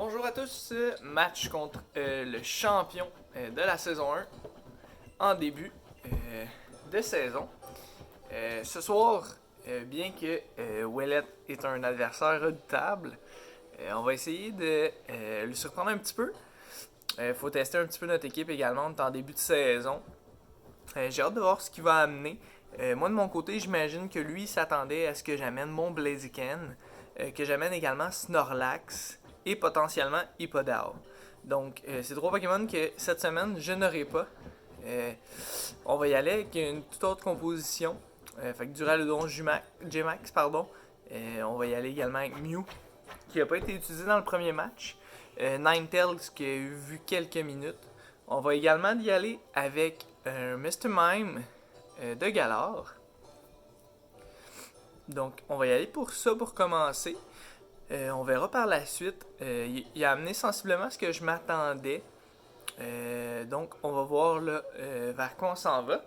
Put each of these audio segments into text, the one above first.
Bonjour à tous, match contre le champion de la saison 1 en début de saison. Ce soir, bien que Ouellet est un adversaire redoutable, on va essayer de le surprendre un petit peu. Il faut tester un petit peu notre équipe également, on est en début de saison. J'ai hâte de voir ce qu'il va amener. Moi de mon côté, j'imagine que lui s'attendait à ce que j'amène mon Blaziken, que j'amène également Snorlax et potentiellement Hippowdon. Donc c'est trois Pokémon que cette semaine je n'aurai pas. On va y aller avec une toute autre composition. Fait que Duraludon J-Max, pardon. On va y aller également avec Mew, qui n'a pas été utilisé dans le premier match. Ninetales, qui a vu quelques minutes. On va également y aller avec un Mr. Mime de Galar. Donc, on va y aller pour ça pour commencer. On verra par la suite. Il a amené sensiblement ce que je m'attendais. Donc, on va voir là, vers quoi on s'en va.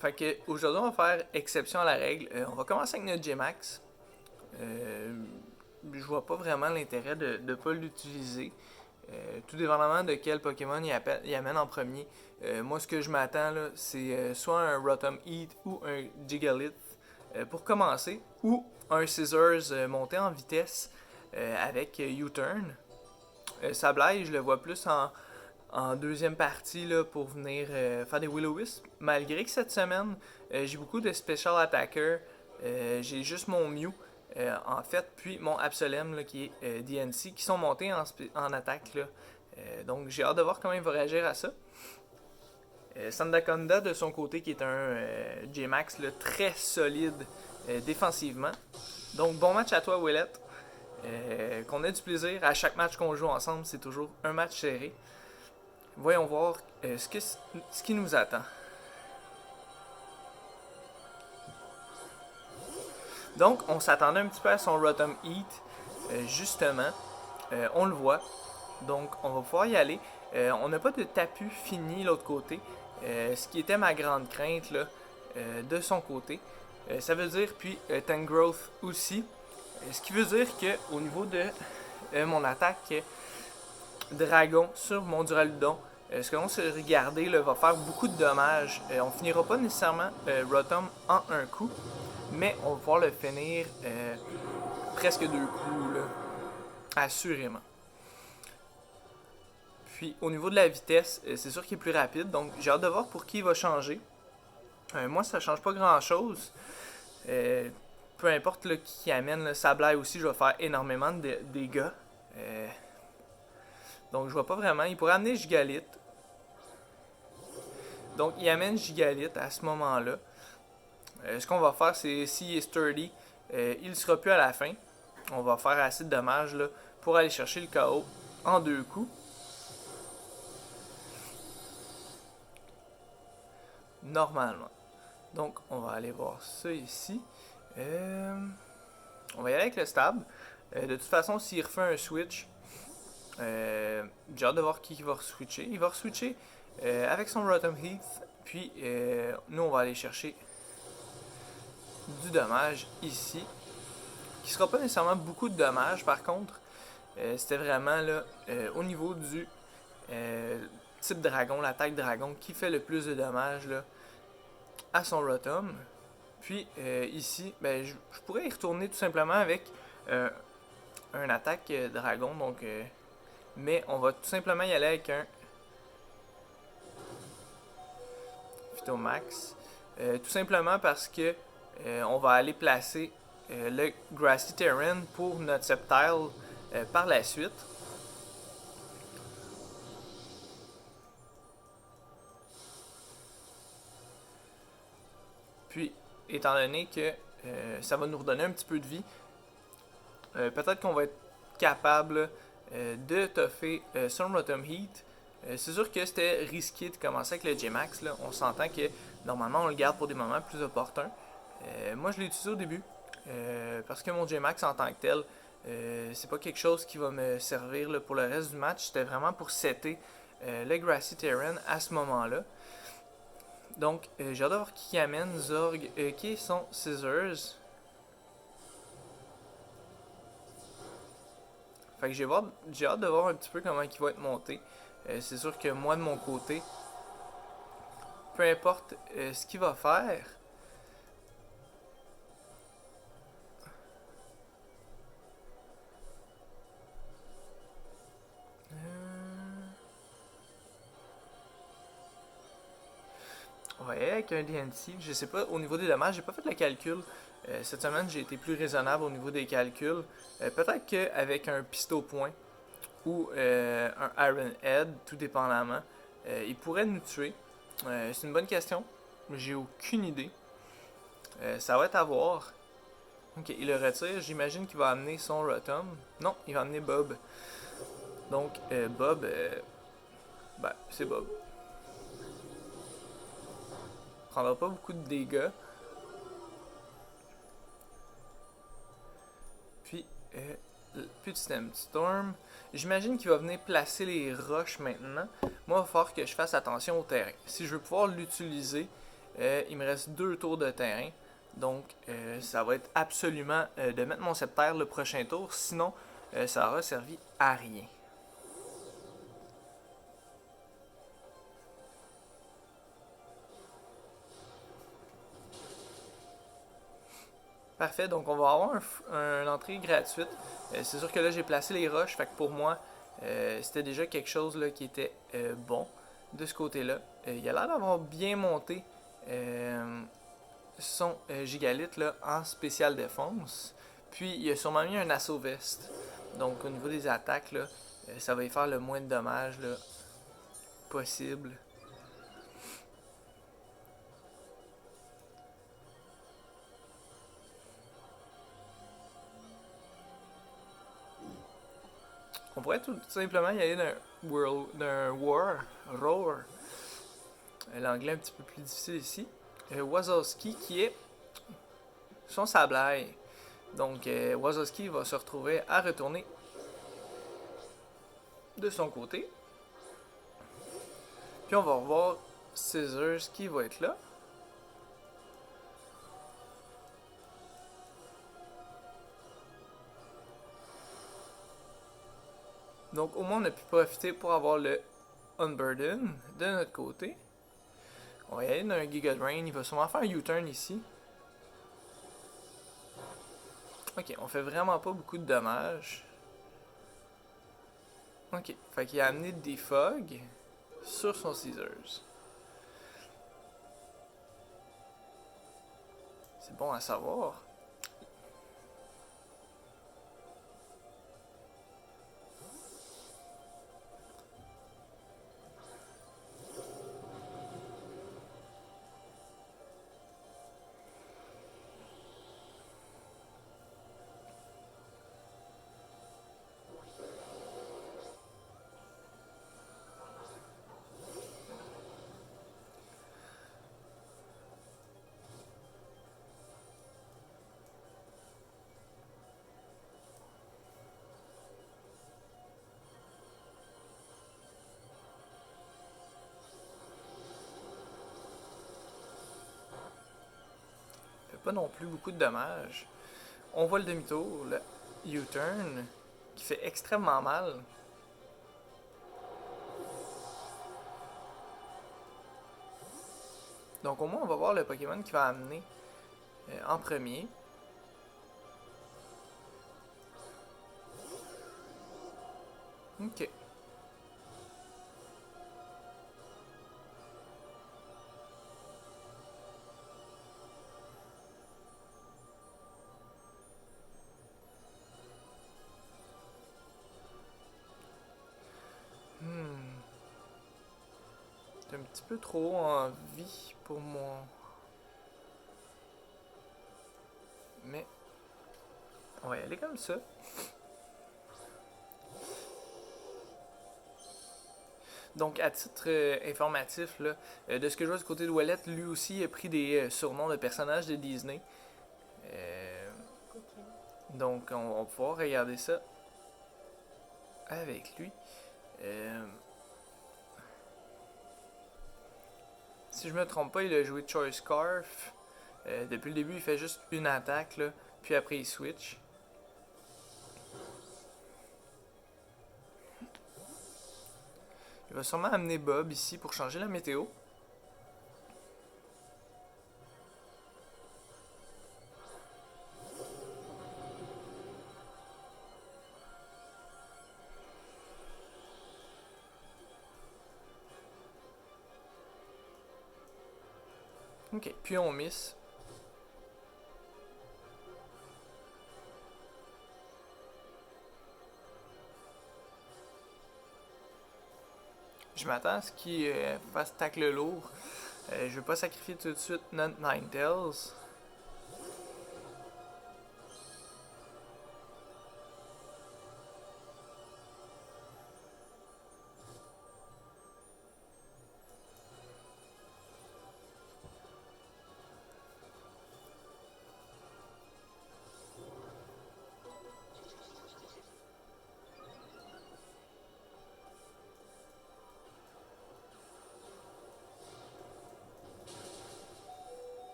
Fait que aujourd'hui, on va faire exception à la règle. On va commencer avec notre J-Max. Je vois pas vraiment l'intérêt de ne pas l'utiliser. Tout dépendamment de quel Pokémon il amène en premier. Moi, ce que je m'attends, là, c'est soit un Rotom Heat ou un Gigalith pour commencer, ou un Scissors monté en vitesse avec U-Turn. Sableye, je le vois plus en deuxième partie là, pour venir faire des Will-O-Wisp. Malgré que cette semaine, j'ai beaucoup de Special Attacker. J'ai juste mon Mew, en fait, puis mon Absolem là, qui est DNC, qui sont montés en attaque. Là. Donc j'ai hâte de voir comment il va réagir à ça. Sandaconda de son côté, qui est un J-Max là, très solide défensivement. Donc bon match à toi, Willet. Qu'on ait du plaisir à chaque match qu'on joue ensemble, c'est toujours un match serré. Voyons voir ce qui nous attend. Donc, on s'attendait un petit peu à son Rotom Heat, justement. On le voit. Donc, on va pouvoir y aller. On n'a pas de tapu fini l'autre côté. Ce qui était ma grande crainte là, de son côté. Ça veut dire, puis Tangrowth aussi. Ce qui veut dire qu'au niveau de mon attaque Dragon sur mon Duraludon, ce que l'on se regarder là, va faire beaucoup de dommages. On finira pas nécessairement Rotom en un coup, mais on va pouvoir le finir presque deux coups, là, assurément. Puis au niveau de la vitesse, c'est sûr qu'il est plus rapide, donc j'ai hâte de voir pour qui il va changer. Moi, ça change pas grand chose. Peu importe là, qui amène le Sableye aussi, je vais faire énormément de dégâts. Donc je vois pas vraiment. Il pourrait amener Gigalith. Donc il amène Gigalith à ce moment-là. Ce qu'on va faire, c'est s'il est sturdy, il ne sera plus à la fin. On va faire assez de dommages là, pour aller chercher le KO en deux coups. Normalement. Donc on va aller voir ça ici. On va y aller avec le stab. De toute façon, s'il refait un switch, j'ai hâte de voir qui va switcher. Il va switcher avec son Rotom Heath. Puis nous, on va aller chercher du dommage ici. Qui sera pas nécessairement beaucoup de dommages par contre. C'était vraiment là au niveau du type dragon, l'attaque dragon, qui fait le plus de dommages là, à son Rotom. Puis ici, ben, je pourrais y retourner tout simplement avec un attaque dragon. Donc, mais on va tout simplement y aller avec un Phytomax. Tout simplement parce que on va aller placer le Grassy Terrain pour notre Sceptile par la suite. Puis, étant donné que ça va nous redonner un petit peu de vie, peut-être qu'on va être capable de toffer son Rotom Heat. C'est sûr que c'était risqué de commencer avec le J-Max. On s'entend que normalement on le garde pour des moments plus opportuns. Moi je l'ai utilisé au début parce que mon J-Max en tant que tel, c'est pas quelque chose qui va me servir là, pour le reste du match. C'était vraiment pour setter le Grassy Terrain à ce moment-là. Donc, j'ai hâte de voir qui amène Zorg, qui est son Scissors. Fait que j'ai hâte de voir un petit peu comment il va être monté. C'est sûr que moi, de mon côté, peu importe ce qu'il va faire, ouais, avec un DNC, je sais pas, au niveau des dommages, j'ai pas fait le calcul. Cette semaine, j'ai été plus raisonnable au niveau des calculs. Peut-être qu'avec un pistolet point ou un Iron Head, tout dépendamment, il pourrait nous tuer. C'est une bonne question. J'ai aucune idée. Ça va être à voir. Ok, il le retire. J'imagine qu'il va amener son Rotom. Non, il va amener Bob. Donc, Bob, ben, c'est Bob. Il prendra pas beaucoup de dégâts. Puis, plus de Stem Storm. J'imagine qu'il va venir placer les roches maintenant. Moi, il va falloir que je fasse attention au terrain. Si je veux pouvoir l'utiliser, il me reste 2 tours de terrain. Donc, ça va être absolument de mettre mon Sceptère le prochain tour. Sinon, ça aura servi à rien. Parfait, donc on va avoir une entrée gratuite. C'est sûr que là j'ai placé les roches, fait que pour moi c'était déjà quelque chose là, qui était bon de ce côté-là. Il a l'air d'avoir bien monté son gigalith là, en spécial défense. Puis il a sûrement mis un assaut veste. Donc au niveau des attaques, là, ça va y faire le moins de dommages là, possible. On pourrait tout simplement y aller d'un Roar. L'anglais un petit peu plus difficile ici. Wazowski qui est son Sableye. Donc Wazowski va se retrouver à retourner de son côté. Puis on va revoir Scissors qui va être là. Donc au moins on a pu profiter pour avoir le Unburden de notre côté. On va y aller d'un Giga Drain. Il va sûrement faire un U-turn ici. Ok, on fait vraiment pas beaucoup de dommages. Ok, fait qu'il a amené des Fog sur son Scissors. C'est bon à savoir. Fait pas non plus beaucoup de dommages. On voit le demi-tour, le U-turn, qui fait extrêmement mal. Donc au moins on va voir le Pokémon qui va amener en premier. Ok. Hmm. C'est un petit peu trop en vie pour moi. Mais on va y aller comme ça. Donc, à titre informatif, là, de ce que je vois du côté de Wallet, lui aussi a pris des surnoms de personnages de Disney. Euh, donc, on va pouvoir regarder ça avec lui. Si si je me trompe pas, il a joué Choice Scarf. Depuis le début, il fait juste une attaque, là, puis après il switch. Il va sûrement amener Bob ici pour changer la météo. Ok, puis on miss. Je m'attends à ce qu'il fasse tacle lourd. Je veux pas sacrifier tout de suite notre Ninetales.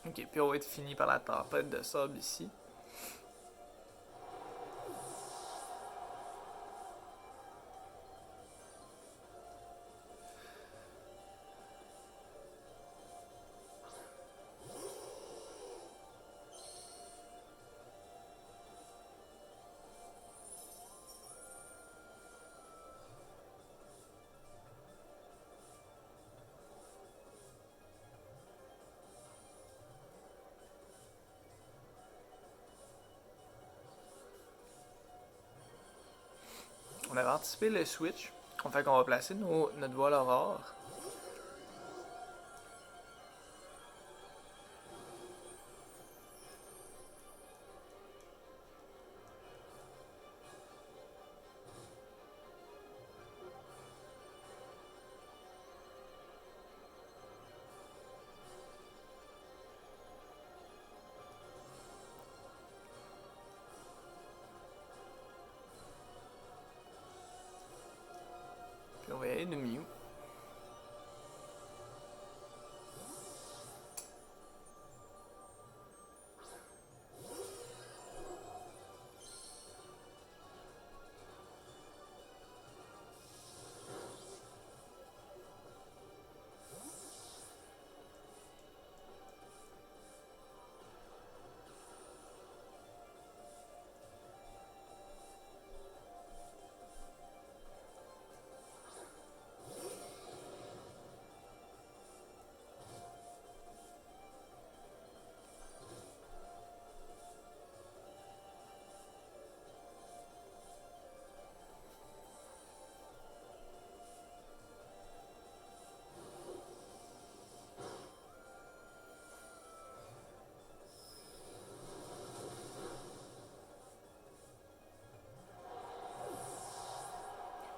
Ok, puis on va être fini par la tempête de sable ici. On avait anticipé le switch. On fait qu'on va placer notre voile aurore. Puis on va y aller de Mew.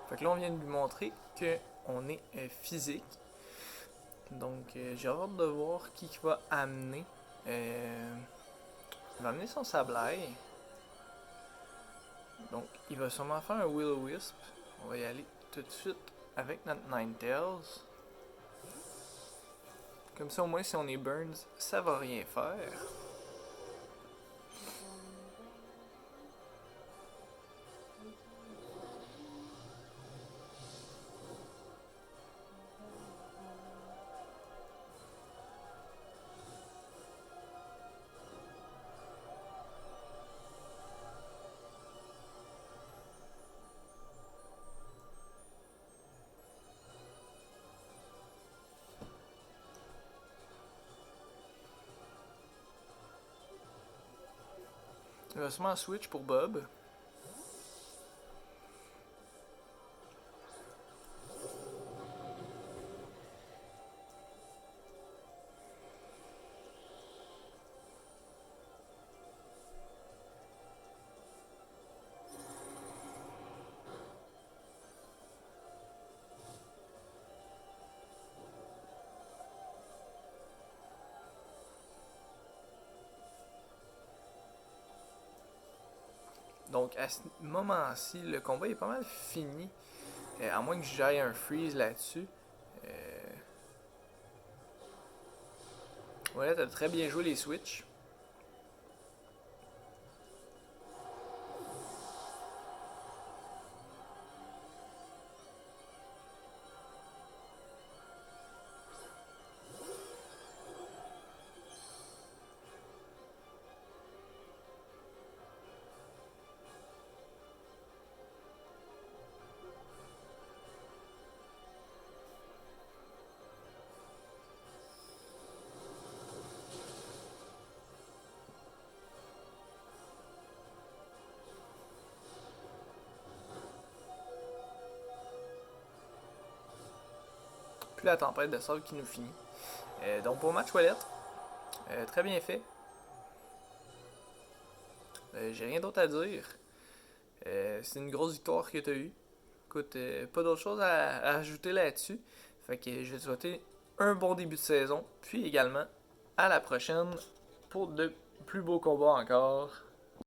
Fait que là, on vient de lui montrer qu'on est physique. Donc, j'ai hâte de voir qui va amener. Il va amener son Sableye. Donc, il va sûrement faire un Will-O-Wisp. On va y aller tout de suite avec notre Ninetales. Comme ça, au moins, si on est Burns, ça va rien faire. Il va sûrement switch pour Bob. Donc à ce moment-ci, le combat est pas mal fini. À moins que j'aille un freeze là-dessus. Ouais, t'as très bien joué les switches. Puis la tempête de sable qui nous finit. Donc pour match Ouellette, très bien fait. J'ai rien d'autre à dire. C'est une grosse victoire que tu as eue. Écoute, pas d'autre chose à ajouter là-dessus. Fait que je vais te souhaiter un bon début de saison. Puis également, à la prochaine pour de plus beaux combats encore.